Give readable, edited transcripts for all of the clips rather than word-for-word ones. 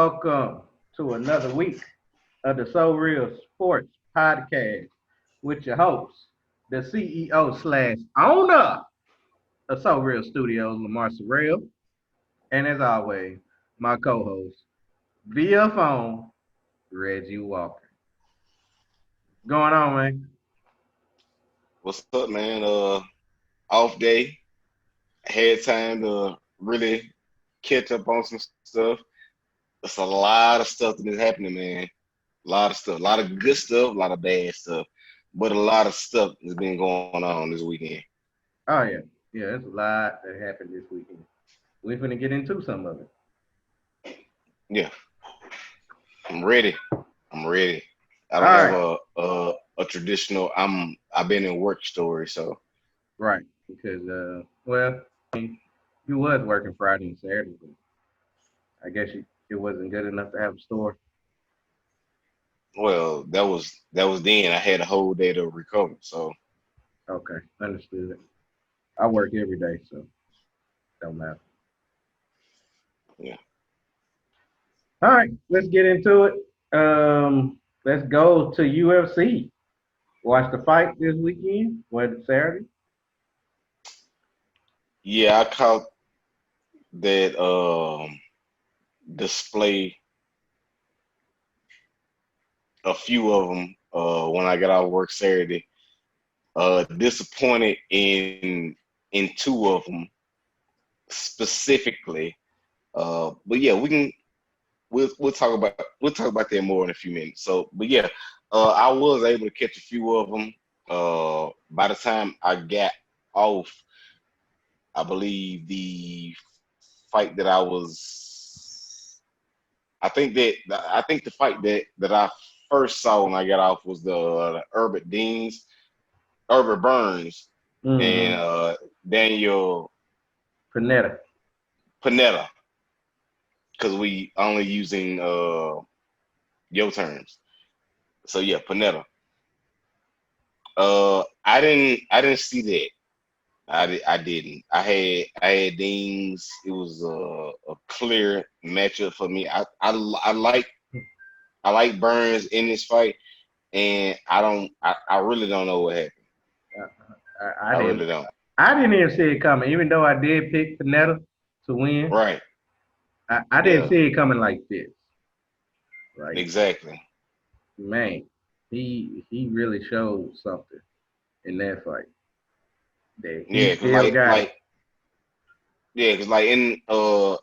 welcome to another week of the SoReal Sports Podcast with your host, the CEO slash owner of SoReal Studios, Lamar SoReal, and as always, my co-host via phone, Reggie Walker. Going on, man? What's up, man? Off day. Had time to really catch up on some stuff. There's a lot of stuff that is happening, man. A lot of stuff. A lot of good stuff, a lot of bad stuff. But a lot of stuff has been going on this weekend. Oh yeah, yeah. There's a lot that happened this weekend. We're gonna get into some of it. Yeah, I'm ready. I'm ready. I All don't have right, a traditional I've been in work story, so right. Because you was working Friday and Saturday, but I guess it wasn't good enough to have a store. well, that was then. I had a whole day to recover. So Okay, understood. I work every day, so don't matter. yeah. All right, let's get into it. Let's go to UFC. Watch the fight this weekend. Was it Saturday? Yeah, I caught that display a few of them when I got out of work Saturday. Disappointed in two of them specifically. But yeah, we'll talk about that more in a few minutes. So, but yeah, I was able to catch a few of them. By the time I got off, I believe the fight that I was, I think the fight that I first saw when I got off was the Herbert Burns and Mm-hmm. Daniel Panetta. Panetta, because we only using your terms. So yeah, Panetta. I didn't see that. I didn't. I had Dean's. It was a clear matchup for me. I like Burns in this fight, and I really don't know what happened. I I didn't. really don't. I didn't even see it coming. Even though I did pick Panetta to win, Right. I didn't Yeah. see it coming like this. Like Exactly. man, he really showed something in that fight that he Yeah, cause still got it.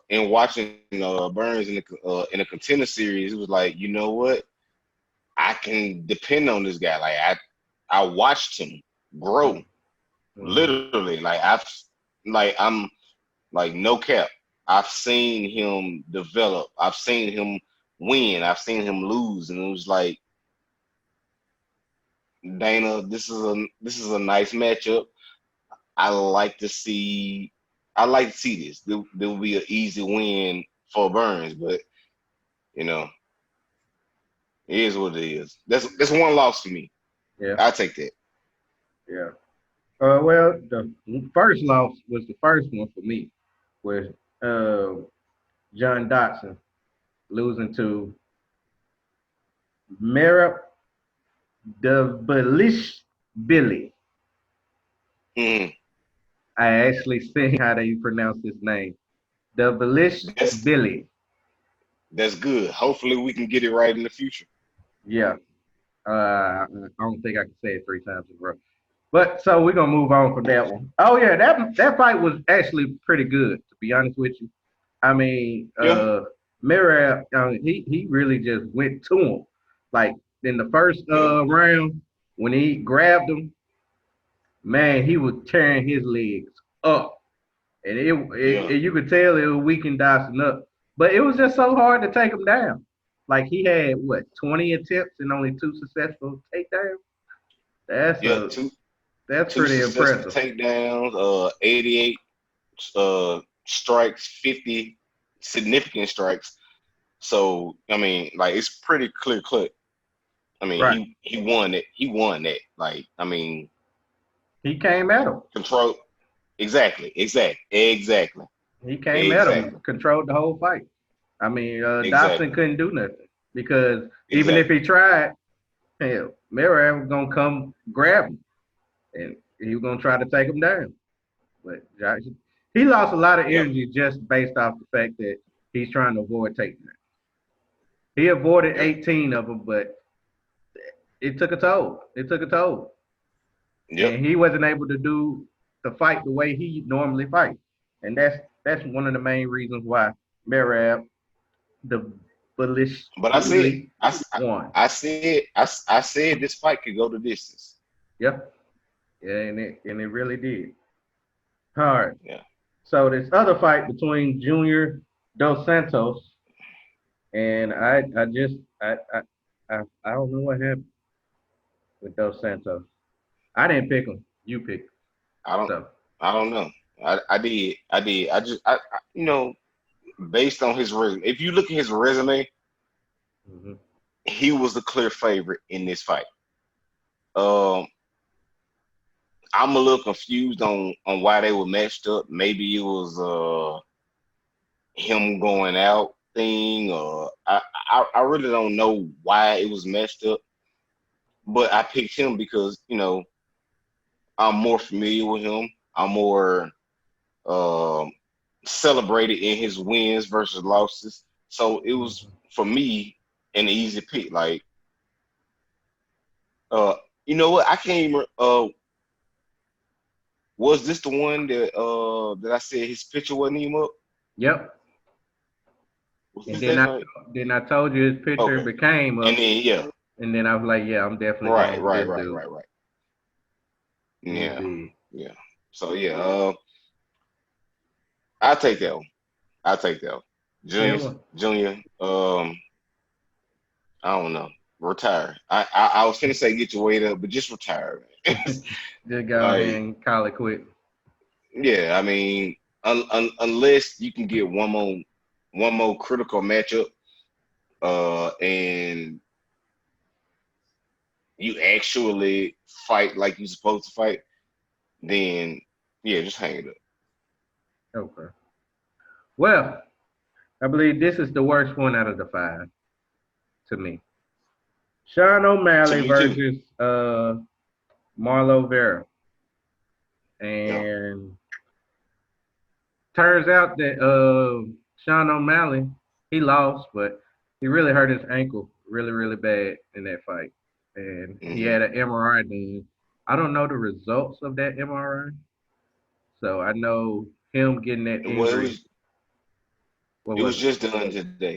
in watching Burns in the contender series, it was like, you know what? I can depend on this guy. Like I watched him grow Mm-hmm. literally. I'm like no cap. I've seen him develop. I've seen him win. I've seen him lose, and it was like, Dana, this is a nice matchup. I like to see. I like to see this. There will be an easy win for Burns, but you know, it is what it is. That's one loss for me. Yeah, I take that. yeah. Well, the first loss was the first one for me, with uh, John Dotson losing to Merab Billy. Mm, I actually see how they pronounce his name. that's Billy. that's good. Hopefully, we can get it right in the future. Yeah. I don't think I can say it three times in a row. But so we're gonna move on from that one. Oh yeah, that fight was actually pretty good, to be honest with you. I mean, Yeah, Merab, he really just went to him. Like in the first yeah, round, when he grabbed him, man, he was tearing his legs up, and yeah, you could tell it was weakened Dawson up. But it was just so hard to take him down. Like he had what 20 attempts and only two successful takedowns. That's yeah. a Two that's two pretty successful impressive. takedowns. 88 strikes, 50 significant strikes. So I mean, like it's pretty clear cut. I mean, Right. he won it. He won that. Like I mean, He came at him. control. Exactly. Exactly. Exactly. He came at him, Exactly. controlled the whole fight. I mean, Dobson Exactly. couldn't do nothing because even if Exactly. he tried, hell, Merab was gonna come grab him and he was gonna try to take him down. But Josh, he lost a lot of Yep. energy just based off the fact that he's trying to avoid takedowns. He avoided Yep. 18 of them, but it took a toll. It took a toll, Yep. and he wasn't able to do the fight the way he normally fights, and that's one of the main reasons why Merab the But I said, ballistically won. I said this fight could go the distance. Yeah, yeah, and it really did. All right. Yeah. So this other fight between Junior Dos Santos and I don't know what happened with Dos Santos. I didn't pick him. You picked him. I don't. So I don't know. I did. I did. You know, based on his resume, if you look at his resume, mhm. he was the clear favorite in this fight. Um, I'm a little confused on why they were matched up. Maybe it was him going out thing, or I really don't know why it was matched up. But I picked him because I'm more familiar with him. I'm more um, celebrated in his wins versus losses. So it was Mhm. for me an easy pick. Like, uh, you know what? I can't even. Was this the one that I said his picture wasn't even up? Yep. Was And this that fight? then I told you his picture Okay. became And up, then yeah, and then I was like, yeah, I'm definitely right, going with right, this right, dude. right, right. Yeah, Indeed. yeah. So yeah, I'll take that one. I'll take that one. Yeah. Junior, Well, Junior. I don't know. Retire. I was gonna say get your weight up, but just retire, man. just go ahead Like, and call it quit. yeah, I mean, unless you can get one more critical matchup, and you actually fight like you're supposed to fight, then yeah, just hang it up. Okay. Well, I believe this is the worst one out of the five to me. Sean To O'Malley me too. versus Marlo Vera. Yeah. And turns out that Sean O'Malley, he lost, but he really hurt his ankle really, really bad in that fight. And he Hmm. had an MRI done. I don't know the results of that MRI. So I know him getting that Well, injury. What it was was it? just done today.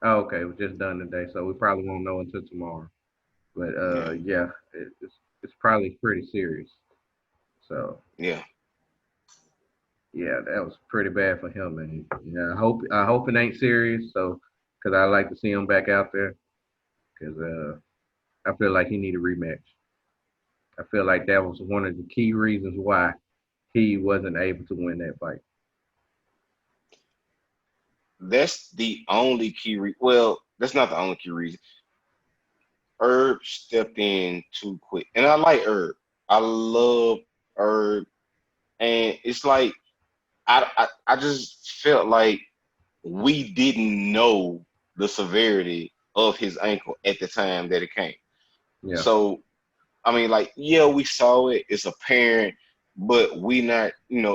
Oh, okay, it was just done today. So we probably won't know until tomorrow. But Yeah. yeah, it's probably pretty serious. So Yeah. yeah, that was pretty bad for him, man. Yeah, I hope it ain't serious. So, cause I like to see him back out there, cause I feel like he need a rematch. I feel like that was one of the key reasons why he wasn't able to win that fight. That's the only well, that's not the only key reason. Herb stepped in too quick. And I like Herb. I love Herb. And it's like I just felt like we didn't know the severity of his ankle at the time that it came. Yeah, So I mean, like, yeah, we saw it, it's apparent, but we not,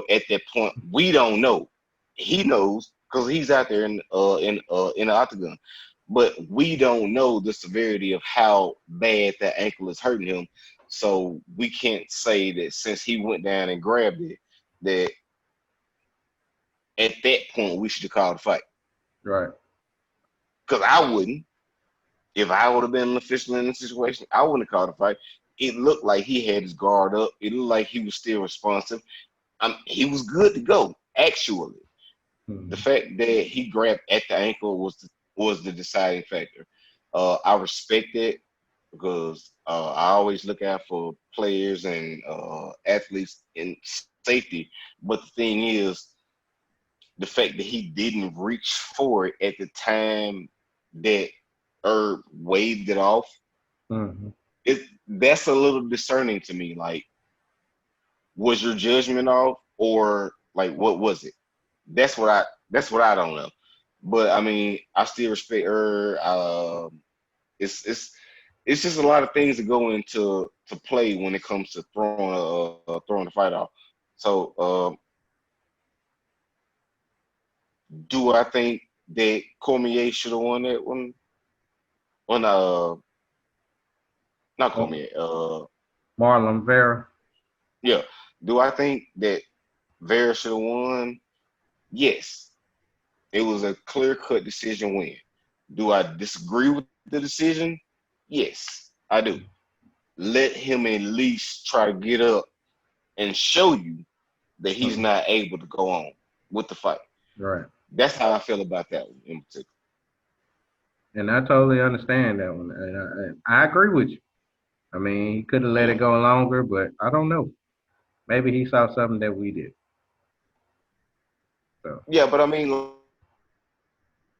at that point, we don't know. He knows because he's out there in the octagon. But we don't know the severity of how bad that ankle is hurting him. So we can't say that since he went down and grabbed it, that at that point we should have called a fight. right. Because I wouldn't. If I would have been an official in the situation, I wouldn't have called a fight. It looked like he had his guard up. It looked like he was still responsive. He was good to go. Actually, the Mhm. fact that he grabbed at the ankle was the deciding factor. I respect it because I always look out for players and athletes in safety. But the thing is, the fact that he didn't reach for it at the time that Herb waved it off, Mhm. that's a little discerning to me. Like, was your judgment off, or like what was it? That's what I don't know. But I mean, I still respect her. It's it's it's just a lot of things that go into play when it comes to throwing the fight off. So, do I think that Cormier should have won that one? On not Oh, Cormier. Marlon Vera. Yeah. Do I think that Vera should have won? Yes. It was a clear cut decision win. Do I disagree with the decision? Yes, I do. Let him at least try to get up and show you that he's not able to go on with the fight. Right. That's how I feel about that one in particular. And I totally understand that one. And I agree with you. I mean, he could have let it Yeah. go longer, but I don't know. Maybe he saw something that we did. So, Yeah, but I mean,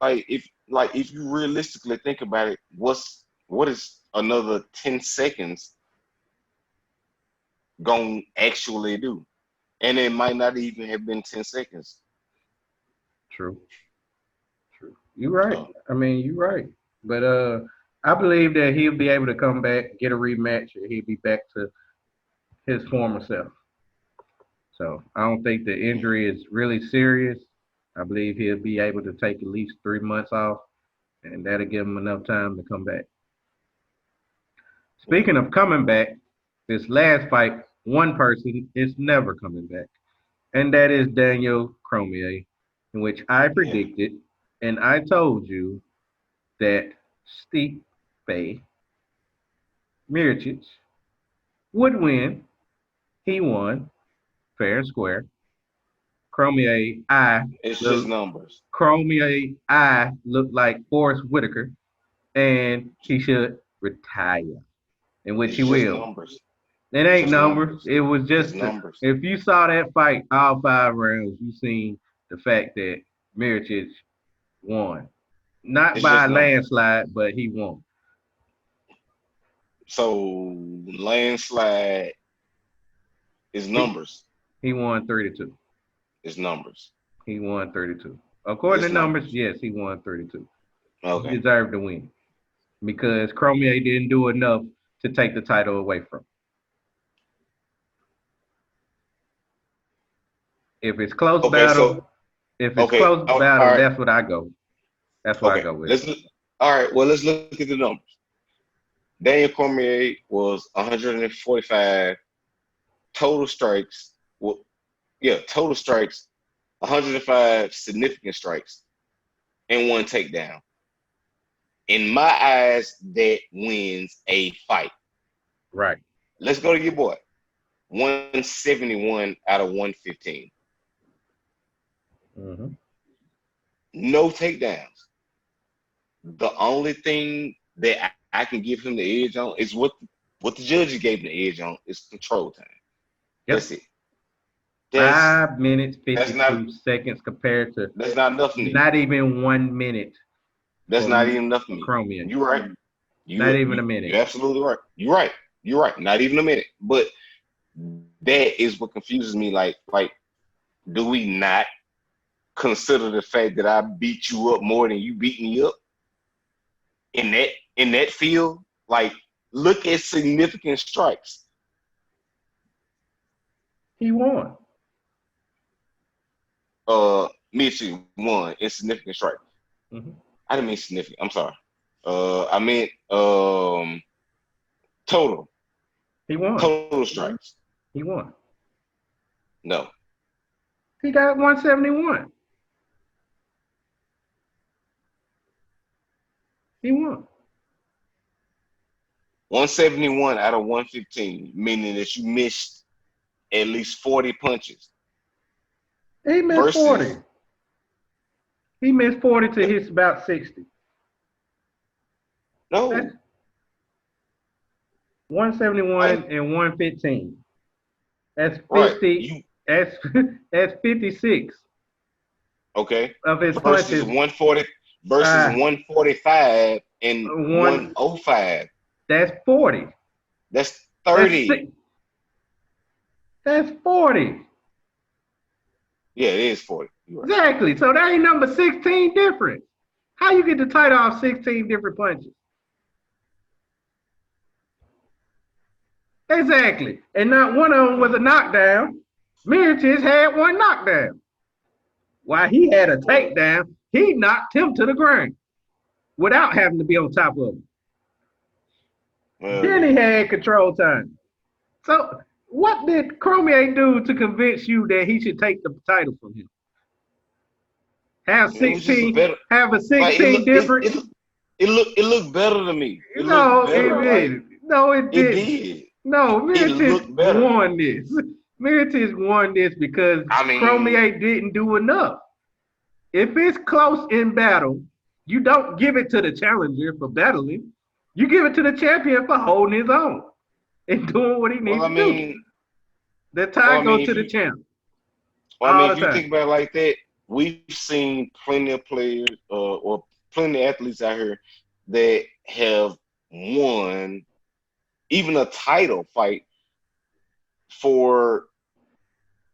if you realistically think about it, what is another 10 seconds gonna actually do? And it might not even have been 10 seconds. true. True. You're right. So I mean, you're right. But I believe that he'll be able to come back, get a rematch, and he'll be back to his former self. So I don't think the injury is really serious. I believe he'll be able to take at least 3 months off, and that'll give him enough time to come back. yeah, Speaking of coming back, this last fight, one person is never coming back, and that is Daniel Cormier, in which I yeah, predicted and I told you that Stipe Miocic would win. He won fair and square. Cormier, it's just look, numbers. Cormier, looked like Forrest Whitaker, and he should retire, in which It's he just will. numbers. It It's ain't just numbers. numbers. It was It's just numbers. if you saw that fight all 5 rounds, you seen the fact that Miocic won, not It's by just a numbers. landslide, but he won. So landslide is He numbers. he won 32. It's numbers. He won 32. According It's to numbers, numbers. yes, he won 32. He Okay. deserved to win because Cormier didn't do enough to take the title away from him. If it's close Okay. battle, So if it's okay. close All battle, right. that's what I go. That's what I Okay. go with. All right. Well, let's look at the numbers. Daniel Cormier was 145 total strikes. Well, yeah, total strikes, 105 significant strikes, and one takedown. In my eyes, that wins a fight. Right. Let's go to your boy. 171 out of 115. Hmm. No takedowns. The only thing that I can give him the edge on is what the judges gave him the edge on is control time. Yep. That's it. That's 5 minutes, that's not 52 seconds compared to that's not enough for me. not even 1 minute That's for, not even enough for for me. Chromium. You're right. Not You even a you minute. you're absolutely right. You're right. You're right. Not even a minute. But that is what confuses me. Like, do we not consider the fact that I beat you up more than you beat me up in that field? Like, look at significant strikes. He won. Mitchell won in significant strikes. Hmm. I didn't mean significant. I'm sorry. I meant total He won. total strikes. He won. No, He got 171. He won. 171 out of 115, meaning that you missed at least 40 punches He missed 40. versus He missed 40 to hit about 60. That's no. 171 Um, and 115. That's right. 50. You That's that's 56 okay of his versus punches. 140 versus Uh, 145 and one. 105. That's 40. That's That's 30. six. That's 40. Yeah, it is 40. You're right. Exactly. So that ain't number 16 different. How you get the title off 16 different punches? Exactly. And not one of them was a knockdown. Miritich had one knockdown. While he had a Well, takedown, he knocked him to the ground without having to be on top of him. well, Then he had control time. So what did Cormier do to convince you that he should take the title from him? Have it was just a 16, better. have a Like it 16 look, difference? it looked better to me. It looked No, it better. Like didn't. No, it it didn't. did. No, It Miritich looked better. won this. Miritich won this because I mean, Cormier didn't do enough. If it's close in battle, you don't give it to the challenger for battling. You give it to the champion for holding his own and doing what he well, needs I to do. mean, The well, tie I mean, goes to if the you, champ well, I mean, all if the you think time. about it like that, we've seen plenty of players, or plenty of athletes out here that have won even a title fight for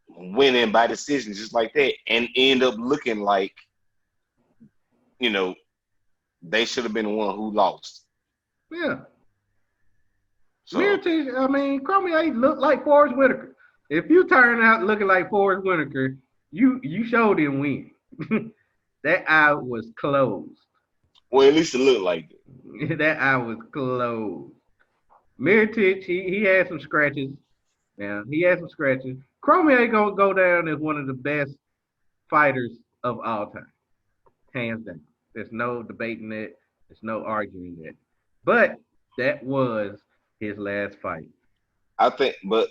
winning by decision, just like that, and end up looking like you know they should have been the one who lost. Yeah. So, Miritich, I mean, Cormier looked like Forrest Whitaker. If you turn out looking like Forrest Whitaker, you showed him win. That eye was closed. well, at least it looked like it. That eye was closed. Miritich, he had some scratches. Yeah, he had some scratches. Cormier gonna go down as one of the best fighters of all time, hands down. There's no debating it. There's no arguing it. But that was his last fight. I think, but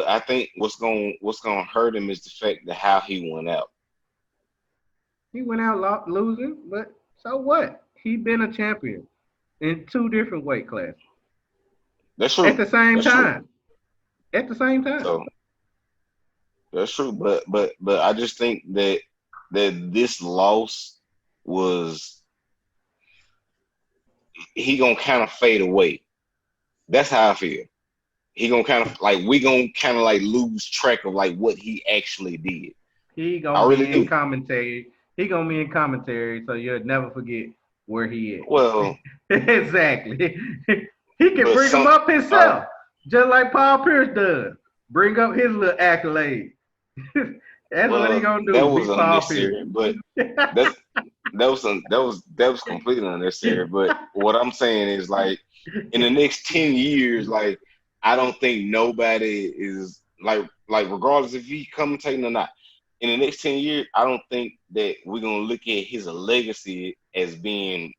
I think what's gonna hurt him is the fact that how he went out. He went out losing, but so what? He been a champion in two different weight classes That's at true. the same That's true. time. At the same time. So that's true. But I just think that this loss was he gonna kind of fade away. That's how I feel. He gonna kind of like we gonna kind of like lose track of like what he actually did. He I gonna really be in do. commentary. He gonna be in commentary, so you'll never forget where he is. Well, Exactly. He can but bring them some up uh himself, just like Paul Pierce does. Bring up his little accolade. That's what he well gonna that do. was Be Paul Pierce. unnecessary, but that's that was completely unnecessary. But what I'm saying is like in the next 10 years, like I don't think nobody is like regardless if he commentating or not. In the next 10 years, I don't think that we're gonna look at his legacy as being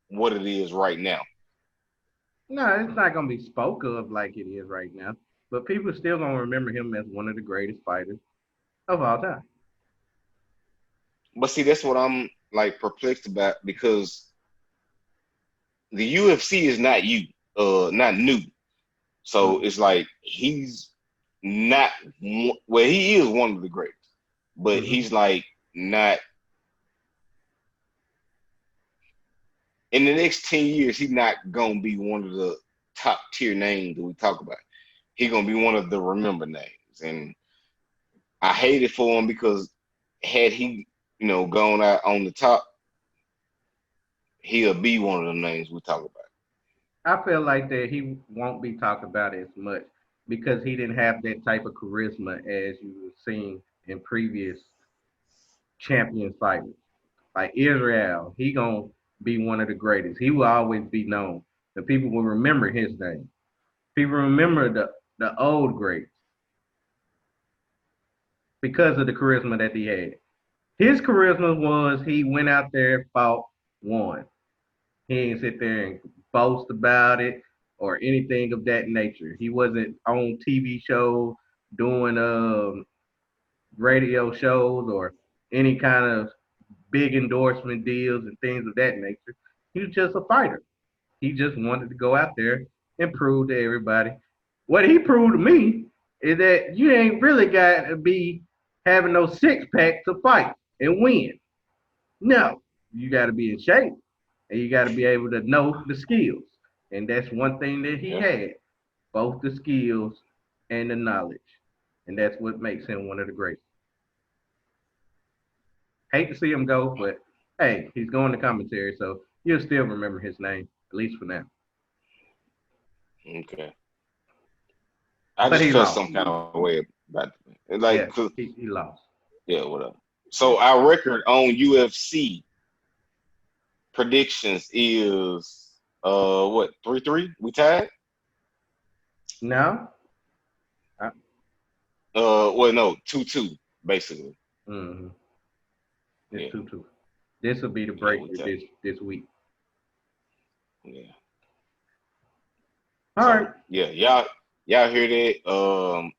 what it is right now. No, it's not gonna be spoke of like it is right now. But people still gonna remember him as one of the greatest fighters of all time. But see, that's what I'm like perplexed about because the UFC is not new. So Mm-hmm. it's like he's not well, he is one of the greats, but Mm-hmm. he's like not in the next 10 years, he's not gonna be one of the top tier names that we talk about. He's gonna be one of the remember names. And I hate it for him because had he, gone out on the top, he'll be one of the names we talk about. I feel like that he won't be talked about as much because he didn't have that type of charisma as you've seen in previous champion fighters. Like Israel, he gonna be one of the greatest. He will always be known. The people will remember his name. People remember the old greats because of the charisma that he had. His charisma was he went out there, fought, won. He didn't sit there and boast about it or anything of that nature. He wasn't on TV shows doing radio shows or any kind of big endorsement deals and things of that nature. He was just a fighter. He just wanted to go out there and prove to everybody. What he proved to me is that you ain't really got to be having no six pack to fight and win. No, you got to be in shape and you got to be able to know the skills. And that's one thing that he Yeah. had, both the skills and the knowledge. And that's what makes him one of the greatest. Hate to see him go, but hey, he's going to commentary, so you'll still remember his name, at least for now. Okay. I But just he felt lost. some kind of way about it. Like, Yeah, he lost. yeah, whatever. So our record on UFC predictions is what, 3-3? We tied? No? Well, no, 2-2, basically. Mm-hmm. Yeah, It's 2-2. This will be the yeah, we breaker tied. this week. Yeah. All right. So yeah, y'all hear that?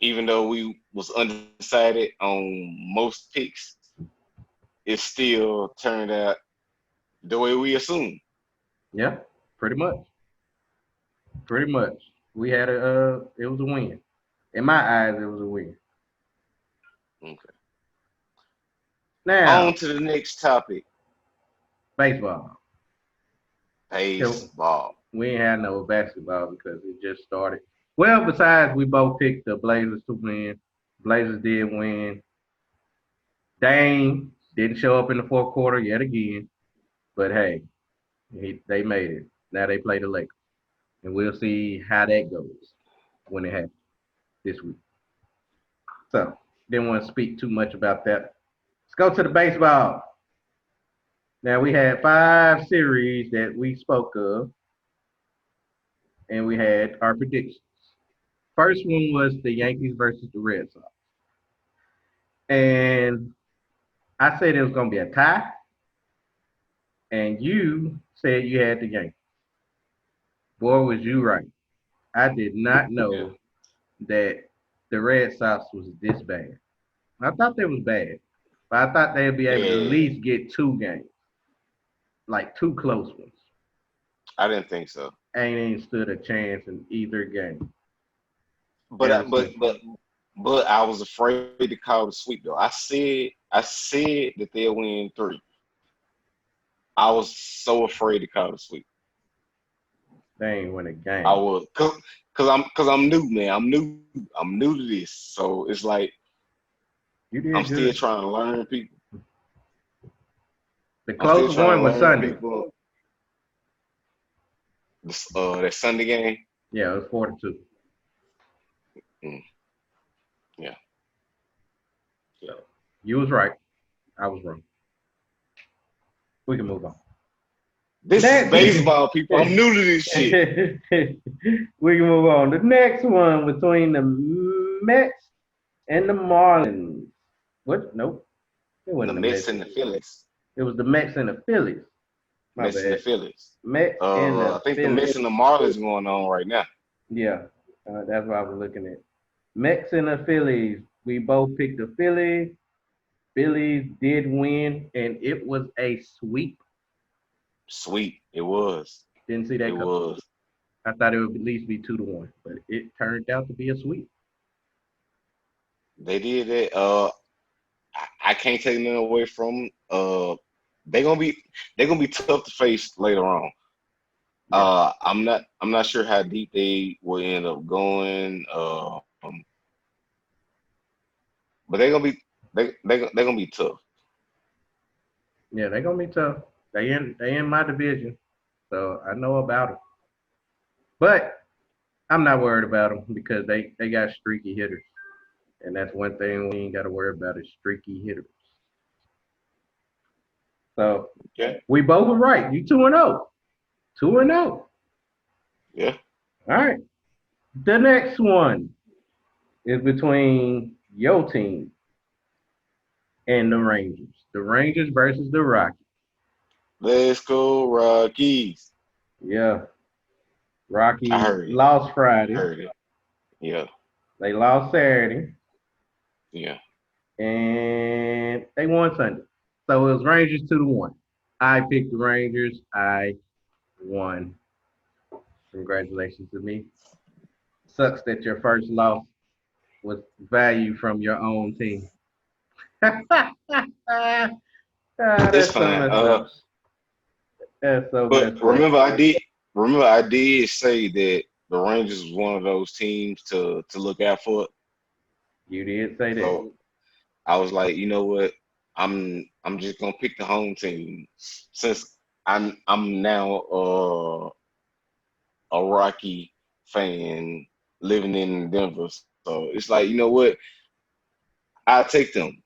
Even though we was undecided on most picks, it still turned out the way we assumed. Yeah, pretty much. Pretty much. We had it was a win. In my eyes, it was a win. Okay. On Now, to the next topic. baseball. So Baseball. we ain't had no basketball because it just started. Well, besides, we both picked the Blazers to win. Blazers did win. Dame didn't show up in the fourth quarter yet again. But hey, they made it. Now they play the Lakers. And we'll see how that goes when it happens this week. So, didn't want to speak too much about that. Let's go to the baseball. Now, we had 5 series that we spoke of, and we had our predictions. First one was the Yankees versus the Red Sox. And I said it was going to be a tie, and you said you had the Yankees. Boy, was you right. I did not Yeah. know that the Red Sox was this bad. I thought they was bad, but I thought they'd be able to at Yeah. least get 2 games, like 2 close ones. I didn't think so. Ain't stood a chance in either game. But I, Ever but since. but but I was afraid to call the sweep though. I said that they'll win 3. I was so afraid to call the sweep. They ain't win a I game. was cause I'm new, man. I'm new to this, so it's like You I'm did still good. trying to learn people. The I'm still closest trying one to was learn Sunday. people. That Sunday game. Yeah, it was 4-2. Mm, yeah, yeah. So you was right. I was wrong. We can move on. This is Next, baseball, people. I'm new to this shit. we can move on. The next one between the Mets and the Marlins. What? Nope. It The wasn't the Mets Mets. and the Phillies. It was the Mets and the Phillies. My Mets and the bad. Phillies. Mets and I the think the Phillies. Mets and the Marlins going on right now. Yeah, that's what I was looking at. Mets and the Phillies. We both picked the Phillies. Phillies did win, and it was a sweep. Sweet. It was. Didn't see It that coming. was. I thought it would at least be 2-1, but it turned out to be a sweep. They did it. I can't take nothing away from 'em. They gonna be they're gonna be tough to face later on. Yeah, I'm not sure how deep they will end up going. But they're gonna be tough. yeah, they're gonna be tough. They in my division, so I know about them. But I'm not worried about them because they got streaky hitters, and that's one thing we ain't got to worry about is streaky hitters. So Okay. we both were right. You 2-0, 2-0. Yeah. All right. The next one is between your team and the Rangers. The Rangers versus the Rockies. Let's go Rockies. Yeah. I Rockies heard it. lost I Friday. heard it. Yeah. They lost Saturday. Yeah. And they won Sunday. So it was Rangers 2-1. I picked the Rangers. I won. Congratulations to me. Sucks that your first loss was value from your own team. It's That's so fine. messed up. That's so But messed up. remember I did say that the Rangers was one of those teams to look out for. You did say that. So I was like, you know what? I'm just gonna pick the home team since I'm now a Rocky fan living in Denver. So it's like, you know what? I'll take them.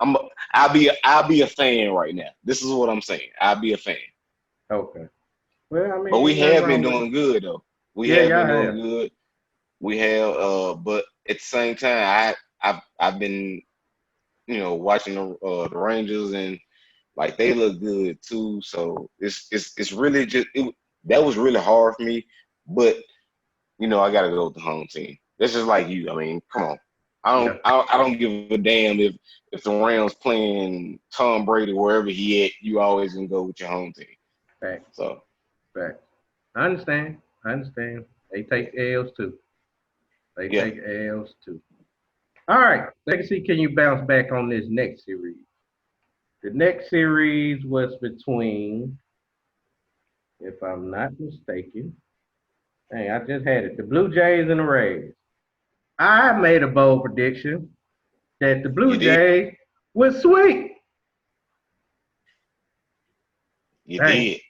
I'm I'll be a fan right now. This is what I'm saying. I'll be a fan. Okay. Well, I mean, But we ain't nothing have been wrong with it. doing good though. We Yeah, have y'all been doing have. good. We have but at the same time I've been, watching the Rangers, and like they look good too. So it's really that was really hard for me. But I gotta go with the home team. That's just like you. I mean, come on. Yeah. I don't give a damn if the Rams playing Tom Brady wherever he at. You always gonna go with your home team. Fact. So Fact. I understand. I understand. They yeah, take L's too. They yeah. take L's too. All right. Let's see. Can you bounce back on this next series? The next series was between, if I'm not mistaken, hey, I just had it. The Blue Jays and the Rays. I made a bold prediction that the You Blue did. Jays would sweep. You Dang. did.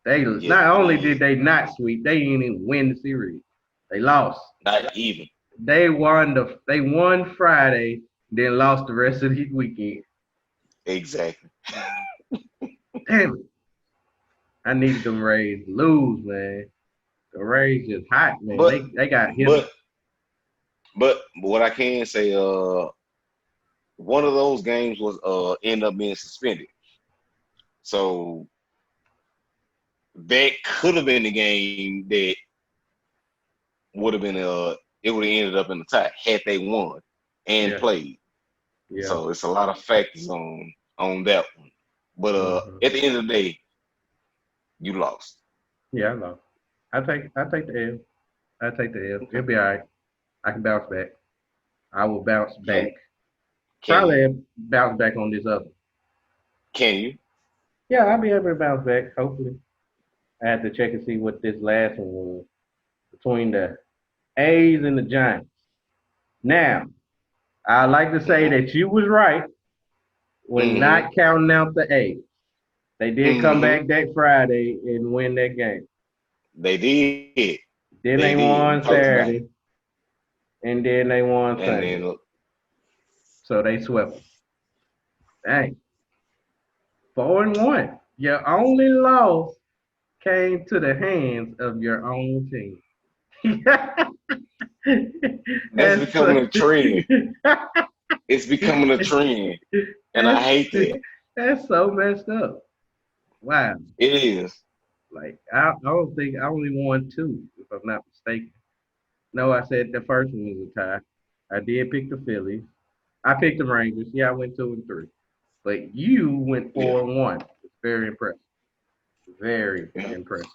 They Yes, not you only did. did they not sweep, they didn't even win the series. They lost. Not even. They won Friday, then lost the rest of the weekend. Exactly. Damn it. I needed them Rays to lose, man. The Rays just hot, man. But They got hitters. but but what I can say, one of those games was end up being suspended. So that could have been the game that would have been it would have ended up in the tie had they won and Yeah, played. yeah. So it's a lot of factors on that one. But Hmm. at the end of the day, you lost. Yeah, I know. I take the L. I take the L. Okay. It'll be all right. I can bounce back. I will bounce Can back. can you? Probably bounce back on this other. Can you? Yeah, I'll be able to bounce back. Hopefully. I have to check and see what this last one was between the A's and the Giants. Now, I like to say Mm-hmm. that you was right when Mm-hmm. not counting out the A's. They did come Mm-hmm. back that Friday and win that game. They did. Then They they did. We won talked about it. Saturday, and then they won And Sunday. then So they swept them. Dang, 4-1. Your only loss came to the hands of your own team. that's That's becoming a trend. so, It's becoming a trend. And I that's hate that. that's so messed up. Wow. It is. Like I don't think I only won two, if I'm not mistaken. No, I said the first one was a tie. I did pick the Phillies. I picked the Rangers. Yeah, I went 2-3. But you went Yeah. 4-1. It's very impressive. Very Yeah. impressive.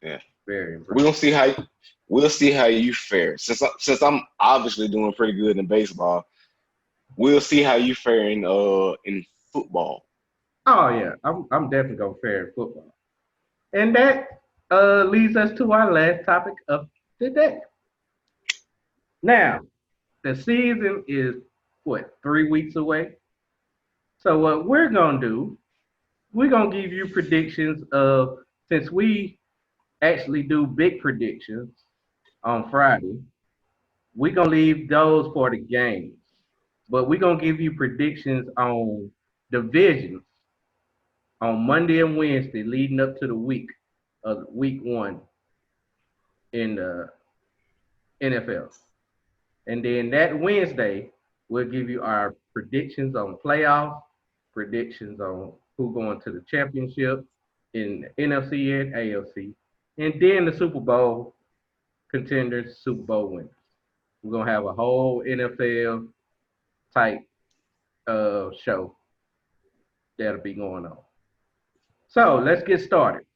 Yeah. Very We're impressive. gonna see how we'll see how you fare. Since I'm obviously doing pretty good in baseball, we'll see how you fare in football. Oh yeah, I'm definitely gonna fare in football. And that leads us to our last topic of the day. Now, the season is what, 3 weeks away? So what we're gonna do, we're gonna give you predictions of, since we actually do big predictions on Friday, we're gonna leave those for the games. But we're gonna give you predictions on divisions on Monday and Wednesday leading up to the week of week one in the NFL. And then that Wednesday, we'll give you our predictions on playoffs, predictions on who going to the championship in NFC and AFC, and then the Super Bowl contenders, Super Bowl winners. We're gonna have a whole NFL type show that'll be going on. So let's get started.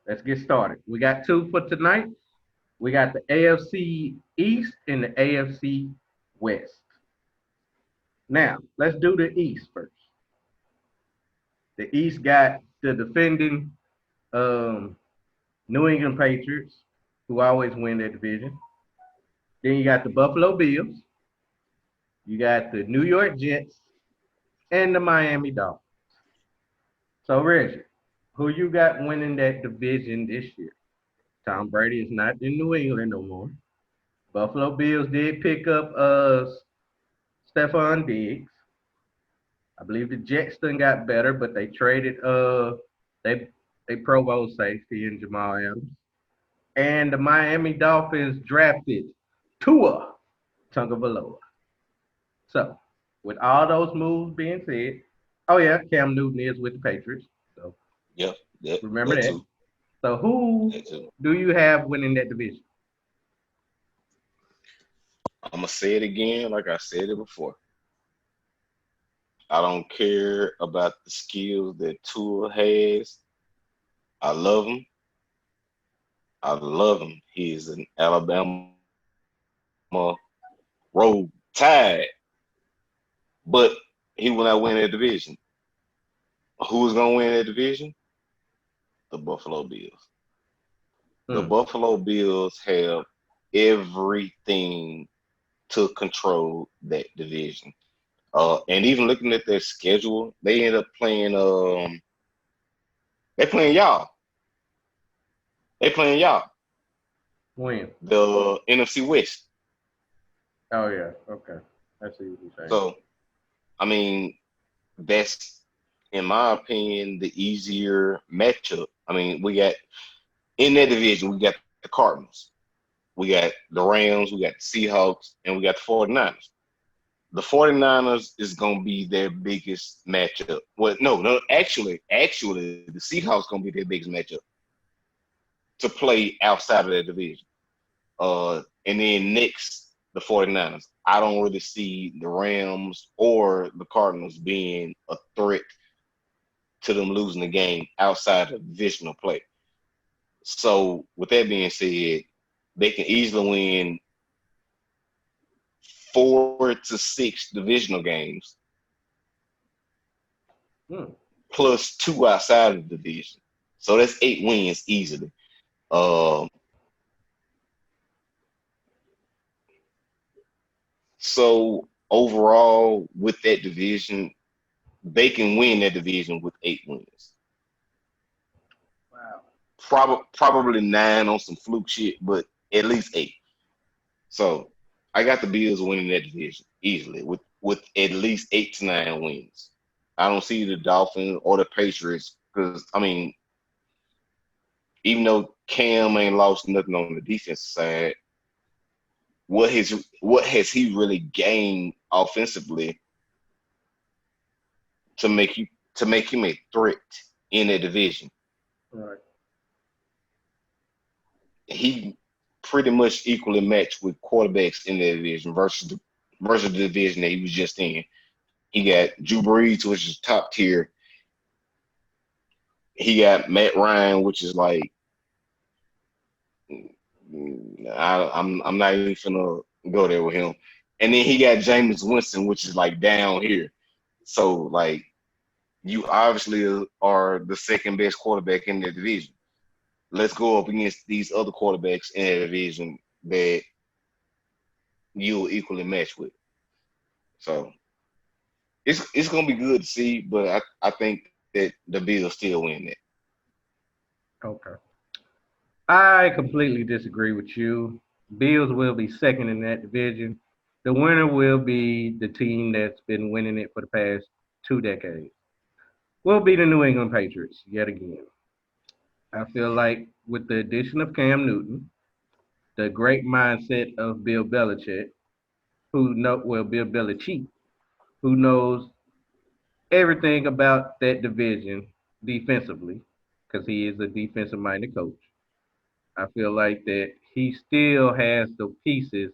Let's get started. We got two for tonight. We got the AFC East and the AFC West. Now, let's do the East first. The East got the defending um, New England Patriots, who always win their division. Then you got the Buffalo Bills. You got the New York Jets and the Miami Dolphins. So Reggie, who you got winning that division this year? Tom Brady is not in New England no more. Buffalo Bills did pick up Stephon Diggs. I believe the Jets done got better, but they traded they they Pro Bowl safety in Jamal Adams. And the Miami Dolphins drafted Tua Tagovailoa. So, with all those moves being said, oh yeah, Cam Newton is with the Patriots. So Yep, yep, remember that that. too, So who that too. do you have winning that division? I'm gonna say it again, like I said it before. I don't care about the skills that Tua has. I love him. I love him. He is an Alabama road tide, but he will not win that division. Who is gonna win that division? The Buffalo Bills. The Hmm. Buffalo Bills have everything to control that division. And even looking at their schedule, they end up playing they playing y'all. They playing y'all. When? The NFC West. Oh yeah, okay. I see what you're saying. So I mean, that's in my opinion the easier matchup. I mean, we got in that division, we got the Cardinals, we got the Rams, we got the Seahawks, and we got the 49ers. The 49ers is gonna be their biggest matchup. Well, no, actually, the Seahawks gonna be their biggest matchup to play outside of that division. And then next, the 49ers. I don't really see the Rams or the Cardinals being a threat to them losing the game outside of divisional play. So, with that being said, they can easily win 4 to 6 divisional games Hmm. plus 2 outside of the division. So that's 8 wins easily. Um, so overall, with that division, they can win that division with 8 wins. Wow. Probably 9 on some fluke shit, but at least 8. So I got the Bills winning that division easily with at least 8 to 9 wins. I don't see the Dolphins or the Patriots because I mean, even though Cam ain't lost nothing on the defensive side, what has he really gained offensively to make you to make him a threat in a division? All right. He pretty much equally matched with quarterbacks in the division versus the division that he was just in. He got Drew Brees, which is top tier. He got Matt Ryan, which is like I'm not even gonna go there with him. And then he got Jameis Winston, which is like down here. So like you obviously are the second best quarterback in the division. Let's go up against these other quarterbacks in the division that you'll equally match with. So it's gonna be good to see, but I think that the Bills still win that. Okay. I completely disagree with you. Bills will be second in that division. The winner will be the team that's been winning it for the past 2 decades. Will be the New England Patriots yet again. I feel like with the addition of Cam Newton, the great mindset of Bill Belichick, Bill Belichick, who knows everything about that division defensively, because he is a defensive minded coach. I feel like that he still has the pieces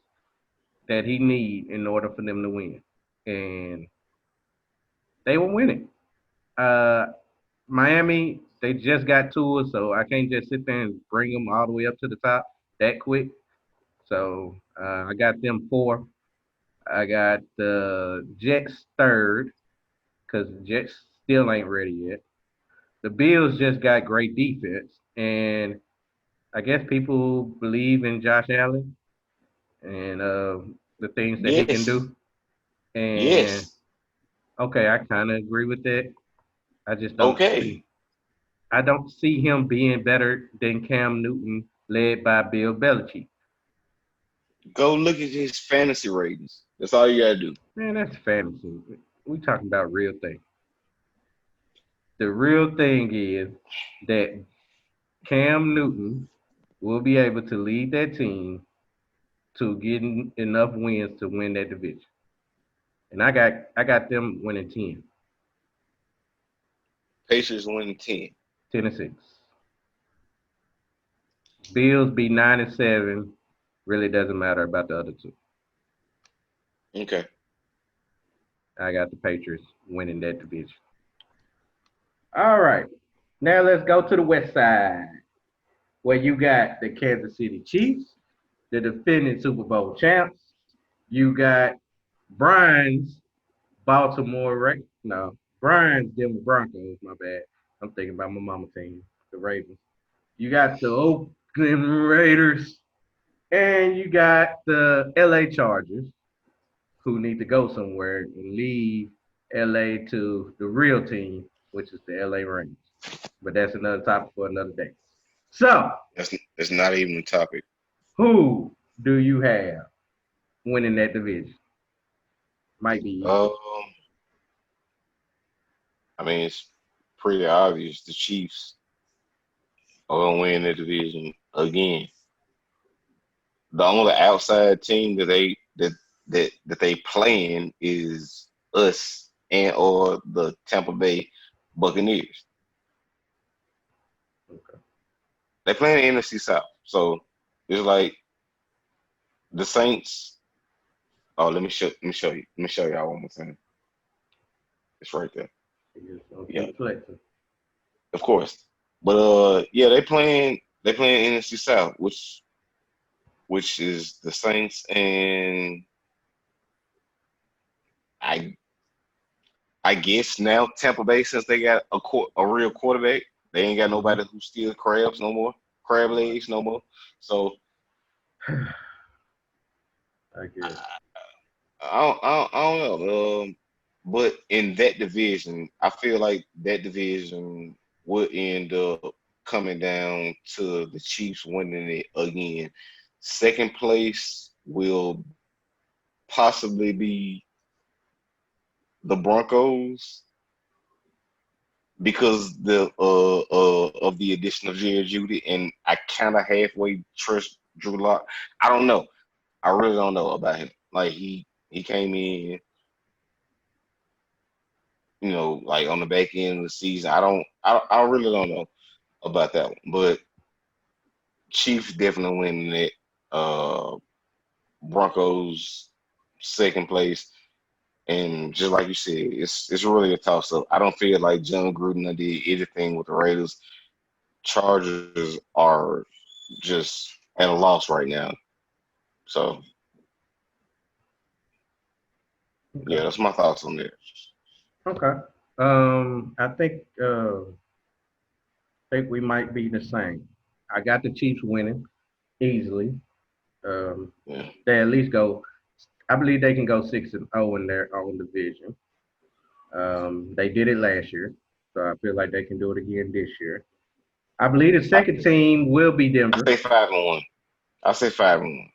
that he need in order for them to win, and they will win it. Uh, Miami, they just got to it, so I can't just sit there and bring them all the way up to the top that quick. So I got them four. I got the Jets third because the Jets still ain't ready yet. The Bills just got great defense, and I guess people believe in Josh Allen and the things that he can Yes, do. And Yes. okay, I kind of agree with that. I just don't Okay. see. I don't see him being better than Cam Newton, led by Bill Belichick. Go look at his fantasy ratings. That's all you gotta do. Man, that's fantasy. We talking about real thing. The real thing is that Cam Newton will be able to lead that team to getting enough wins to win that division. And I got them winning 10, Pacers winning 10. 10-6. Bills be 9-7. Really doesn't matter about the other two. Okay. I got the Patriots winning that division. All right. Now let's go to the West Side, where you got the Kansas City Chiefs, the defending Super Bowl champs. You got Brian's Baltimore Ravens. No, Brian's Denver Broncos. My bad. I'm thinking about my mama team, the Ravens. You got the Oakland Raiders, and you got the LA Chargers, who need to go somewhere and leave LA to the real team, which is the LA Rams. But that's another topic for another day. So, That's not even a topic. who do you have winning that division? Might be easy. Um, I mean, it's pretty obvious the Chiefs are gonna win the division again. The only outside team that they playing is us and or the Tampa Bay Buccaneers. Okay. They playing the NFC South, so it's like the Saints. Oh, let me show y'all one more thing. It's right there. You just gonna Yeah, keep flexing. of course. But yeah, they playing NFC South, which is the Saints and I I guess now Tampa Bay, since they got a real quarterback, they ain't got Mm-hmm. nobody who steals crabs no more, crab Right. legs no more. So I guess. I don't know. But in that division, I feel like that division would end up coming down to the Chiefs winning it again. Second place will possibly be the Broncos because of the addition of Jerry Judy, and I kind of halfway trust Drew Lock. I don't know. I really don't know about him. Like he came in, like on the back end of the season. I really don't know about that one. But Chiefs definitely winning it. Uh, Broncos second place. And just like you said, it's really a toss up. I don't feel like John Gruden did anything with the Raiders. Chargers are just at a loss right now. So Okay. yeah, that's my thoughts on that. Okay. I think we might be the same. I got the Chiefs winning easily. Um, Yeah. they at least go. I believe they can go 6-0 in their own division. They did it last year, so I feel like they can do it again this year. I believe the I, second team will be I Denver. say 5-1. I say 5-1.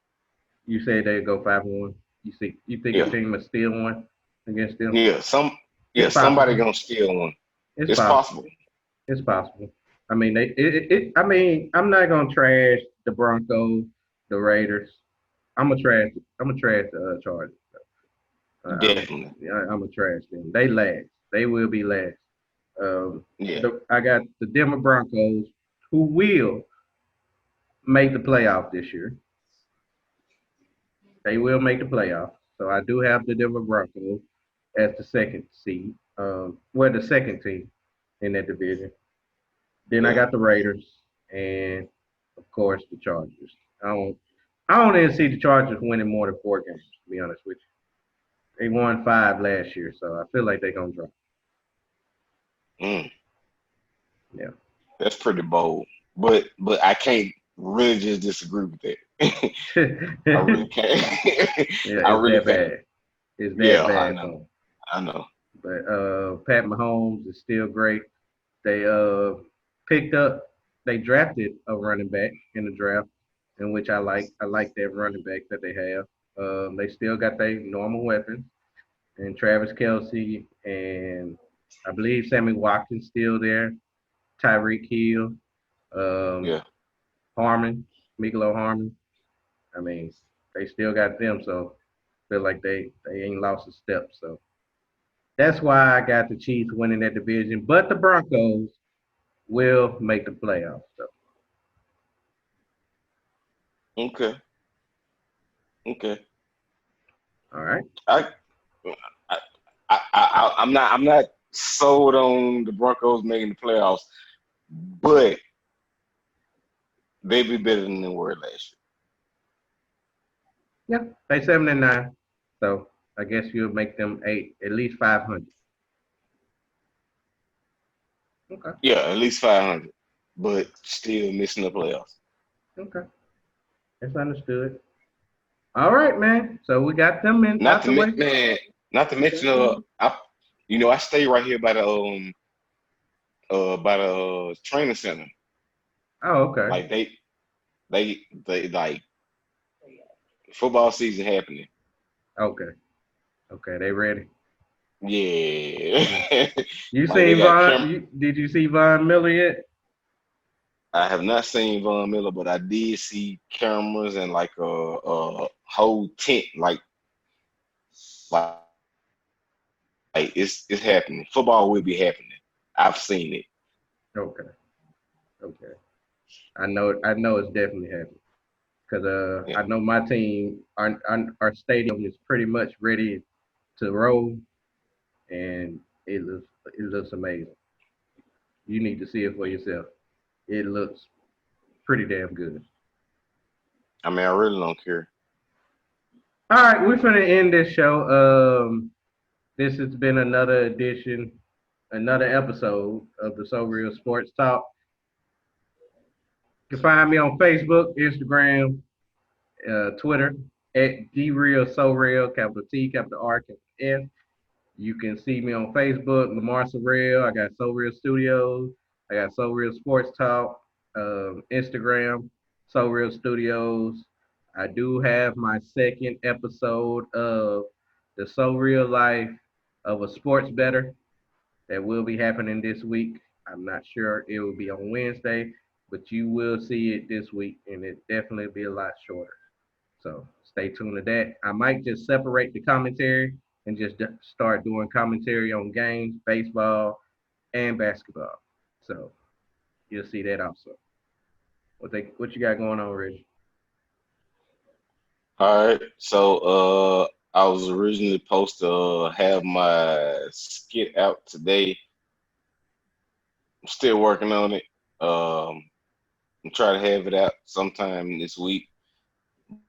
You said they go 5-1. You think a Yeah. team will steal one against them? Yeah. It's Somebody possible. gonna steal one. It's It's possible. possible. It's possible. I mean, I mean, I'm not gonna trash the Broncos, the Raiders. I'm gonna trash. I'm gonna trash the Chargers. Definitely. I'm gonna trash them. They last. They will be last. Yeah. I got the Denver Broncos, who will make the playoff this year. They will make the playoff. So I do have the Denver Broncos as the second seed. Well, the second team in that division. Then I Yeah. got the Raiders, and of course the Chargers. I don't. I don't even see the Chargers winning more than 4 games. To be honest with you, they won 5 last year, so I feel like they're gonna drop. Mm, Yeah, that's pretty bold. But I can't really just disagree with that. yeah, I really can't. I it's really that can't. bad. It's that Yeah, I bad for know. him. I know. But Pat Mahomes is still great. They picked up, they drafted a running back in the draft, in which I like. I like that running back that they have. They still got their normal weapons, and Travis Kelsey, and I believe Sammy Watkins still there. Tyreek Hill, um, Yeah. Harmon, Miguel Harmon. I mean, they still got them, so feel like they ain't lost a step. So that's why I got the Chiefs winning that division. But the Broncos will make the playoffs. So Okay. Okay. all right. I, I, I'm not sold on the Broncos making the playoffs, but they be better than they were last Yeah, they 7-9. So I guess you'll make them eight, at least 500. Okay. year. Yeah, at least 500, but still missing the playoffs. Okay. That's understood. All right, man. So we got them in Not out to the way. man, not to We mention, got them. I stay right here by the training center. Oh, okay. Like they like football season happening. Okay. Okay. They ready. Yeah. Yeah. You Like they seen got Von? camera. Did you see Von Miller yet? I have not seen Von Miller, but I did see cameras and like a whole tent, like it's happening. Football will be happening. I've seen it. Okay. Okay. I know it's definitely happening because Yeah. I know my team, our stadium is pretty much ready to roll, and it looks amazing. You need to see it for yourself. It looks pretty damn good. I mean, I really don't care. All right, we're gonna end this show. This has been another edition, another episode of the SoReal Sports Talk. You can find me on Facebook, Instagram, Twitter at DRealSoReal, capital T, capital R, capital S. You can see me on Facebook, Lamar SoReal. I got SoReal Studios. I got SoReal Sports Talk. Instagram, SoReal Studios. I do have my second episode of the SoReal Life of a Sports Better that will be happening this week. I'm not sure it will be on Wednesday, but you will see it this week, and it definitely be a lot shorter. So stay tuned to that. I might just separate the commentary and just start doing commentary on games, baseball, and basketball. So you'll see that also. What you got going on, Reggie? All right. So I was originally supposed to have my skit out today. I'm still working on it. I'm trying to have it out sometime this week,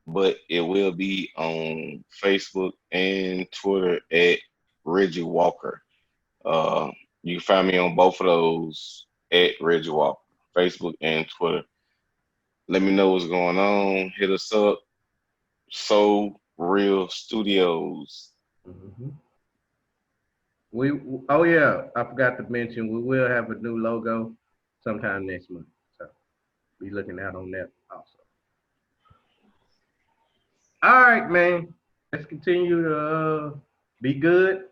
but it will be on Facebook and Twitter at Reggie Walker. Uh, you can find me on both of those at Reggie Walker, Facebook and Twitter. Let me know what's going on. Hit us up. So Real Studios. Mm-hmm. We oh yeah, I forgot to mention we will have a new logo sometime next month. So be looking out on that also. All right, man. Let's continue to be good.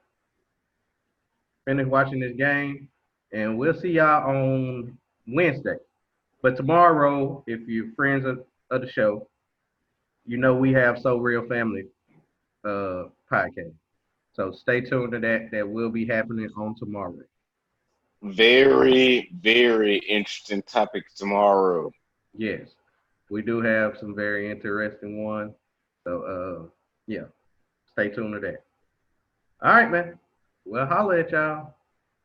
Finish watching this game, and we'll see y'all on Wednesday. But tomorrow, if you're friends of the show, you know we have So Real Family podcast. So stay tuned to that. That will be happening on tomorrow. Very, very interesting topic tomorrow. Yes, we do have some very interesting ones. So yeah, stay tuned to that. All right, man. Well, holla at y'all.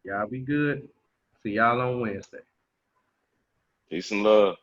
Y'all be good. See y'all on Wednesday. Peace and love.